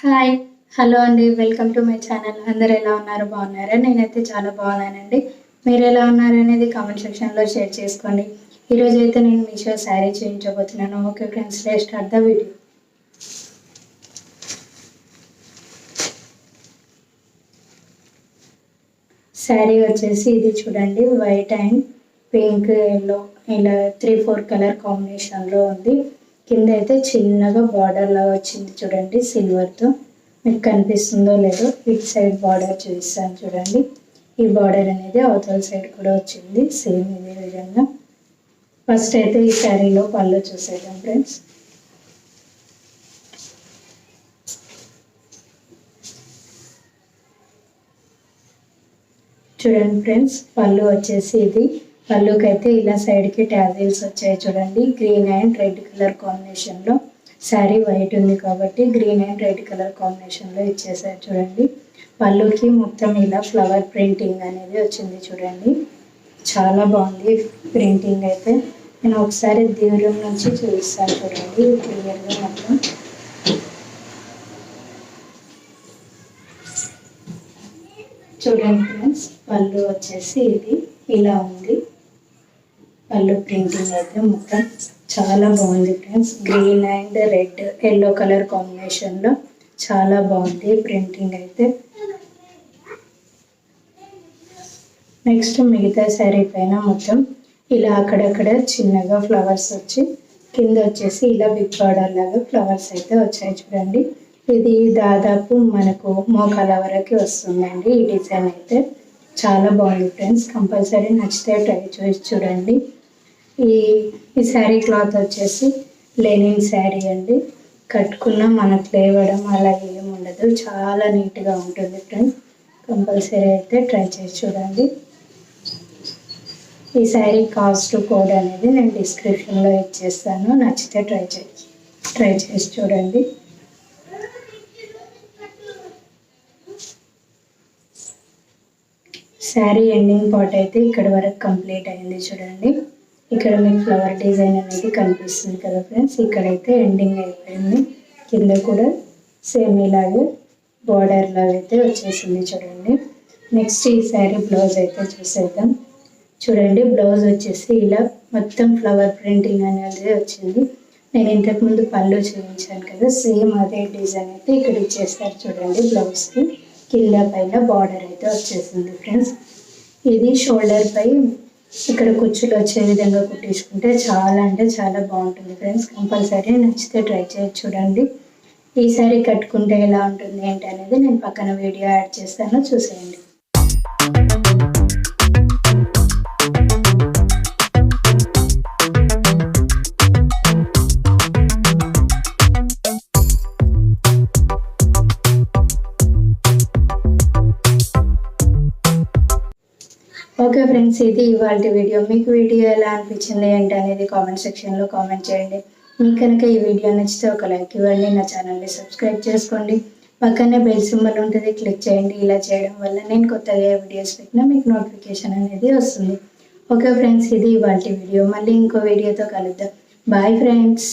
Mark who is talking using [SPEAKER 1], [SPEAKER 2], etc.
[SPEAKER 1] Hi hello అండి, welcome to my channel. అందరు ఎలా ఉన్నారు? బాగున్నారా? నేనైతే చాలా బాగున్నానండి. మీరు ఎలా ఉన్నారు అనేది కామెంట్ సెక్షన్లో షేర్ చేసుకోండి. ఈరోజు అయితే నేను మీషో శారీ చూపించబోతున్నాను. Okay friends, let's start the video. Sari వచ్చేసి ఇది చూడండి, వైట్ అండ్ పింక్ ఎల్లో ఇలా 3-4 కలర్ కాంబినేషన్లో ఉంది. కింద అయితే చిన్నగా బార్డర్ లాగా వచ్చింది చూడండి, సిల్వర్తో. మీకు కనిపిస్తుందో లేదో ఇటు సైడ్ బార్డర్ చూపిస్తాను చూడండి. ఈ బార్డర్ అనేది అవతల సైడ్ కూడా వచ్చింది, సేమ్ ఇదే విధంగా. ఫస్ట్ అయితే ఈ శారీలో పళ్ళు చూసేద్దాం ఫ్రెండ్స్. చూడండి ఫ్రెండ్స్, పళ్ళు వచ్చేసి ఇది. పళ్ళుకి అయితే ఇలా సైడ్కి టాజిల్స్ వచ్చాయి చూడండి, గ్రీన్ అండ్ రెడ్ కలర్ కాంబినేషన్లో. శారీ వైట్ ఉంది కాబట్టి గ్రీన్ అండ్ రెడ్ కలర్ కాంబినేషన్లో ఇచ్చేసారు చూడండి. పళ్ళుకి మొత్తం ఇలా ఫ్లవర్ ప్రింటింగ్ అనేది వచ్చింది చూడండి, చాలా బాగుంది ప్రింటింగ్ అయితే. నేను ఒకసారి దూరం నుంచి చూపిస్తాను చూడండి క్లియర్గా మొత్తం. చూడండి ఫ్రెండ్స్, పళ్ళు వచ్చేసి ఇది ఇలా ఉంది. పళ్ళు ప్రింటింగ్ అయితే మొత్తం చాలా బాగుంది friends. Green and red yellow colour కాంబినేషన్లో చాలా బాగుంది ప్రింటింగ్ అయితే. నెక్స్ట్ మిగతా శారీ పైన మొత్తం ఇలా అక్కడక్కడ చిన్నగా ఫ్లవర్స్ వచ్చి, కింద వచ్చేసి ఇలా బిగ్ బార్డర్ లాగా ఫ్లవర్స్ అయితే వచ్చాయి చూడండి. ఇది దాదాపు మనకు మోకాల వరకు వస్తుందండి. ఈ డిజైన్ అయితే చాలా బాగుంది ఫ్రెండ్స్, కంపల్సరీ నచ్చితే ట్రై చేసి చూడండి. ఈ శారీ క్లాత్ వచ్చేసి లెనిన్ శారీ అండి. కట్టుకున్న మనకు లేవడం అలా ఏం ఉండదు, చాలా నీట్గా ఉంటుంది ఫ్రెండ్స్. కంపల్సరీ అయితే ట్రై చేసి చూడండి. ఈ శారీ కాస్ట్ కోడ్ అనేది నేను డిస్క్రిప్షన్లో ఇచ్చేస్తాను, నచ్చితే ట్రై చేసి చూడండి. శారీ ఎండింగ్ పార్ట్ అయితే ఇక్కడ వరకు కంప్లీట్ అయింది చూడండి. ఇక్కడ మీకు ఫ్లవర్ డిజైన్ అనేది కనిపిస్తుంది కదా ఫ్రెండ్స్, ఇక్కడైతే ఎండింగ్ అయిపోయింది. కింద కూడా సేమ్ ఇలాగే బార్డర్ లాగా అయితే వచ్చేసింది చూడండి. నెక్స్ట్ ఈ శారీ బ్లౌజ్ అయితే చూసేద్దాం చూడండి. బ్లౌజ్ వచ్చేసి ఇలా మొత్తం ఫ్లవర్ ప్రింటింగ్ అనేది వచ్చింది. నేను ఇంతకుముందు పళ్ళు చూపించాను కదా, సేమ్ అదే డిజైన్ అయితే ఇక్కడ ఇచ్చేస్తారు చూడండి. బ్లౌజ్కి కింద పైన బార్డర్ అయితే వచ్చేసింది ఫ్రెండ్స్. ఇది షోల్డర్ పై ఇక్కడ కుచ్చులు వచ్చే విధంగా కుట్టించుకుంటే చాలా అంటే చాలా బాగుంటుంది ఫ్రెండ్స్. కంపల్సరీ నచ్చితే ట్రై చేసి చూడండి. ఈ సారీ కట్టుకుంటే ఎలా ఉంటుంది ఏంటి అనేది నేను పక్కన వీడియో యాడ్ చేస్తాను, చూసేయండి. ఓకే ఫ్రెండ్స్, ఇది ఇవాళ వీడియో. మీకు వీడియో ఎలా అనిపించింది ఏంటి అనేది కామెంట్ సెక్షన్లో కామెంట్ చేయండి. మీకు కనుక ఈ వీడియో నచ్చితే ఒక లైక్ ఇవ్వండి, నా ఛానల్ని సబ్స్క్రైబ్ చేసుకోండి, పక్కనే బెల్ సింబల్ ఉంటుంది, క్లిక్ చేయండి. ఇలా చేయడం వల్ల నేను కొత్తగా ఏ వీడియోస్ పెట్టినా మీకు నోటిఫికేషన్ అనేది వస్తుంది. ఓకే ఫ్రెండ్స్, ఇది ఇవాళ వీడియో. మళ్ళీ ఇంకో వీడియోతో కలుద్దాం. Bye friends.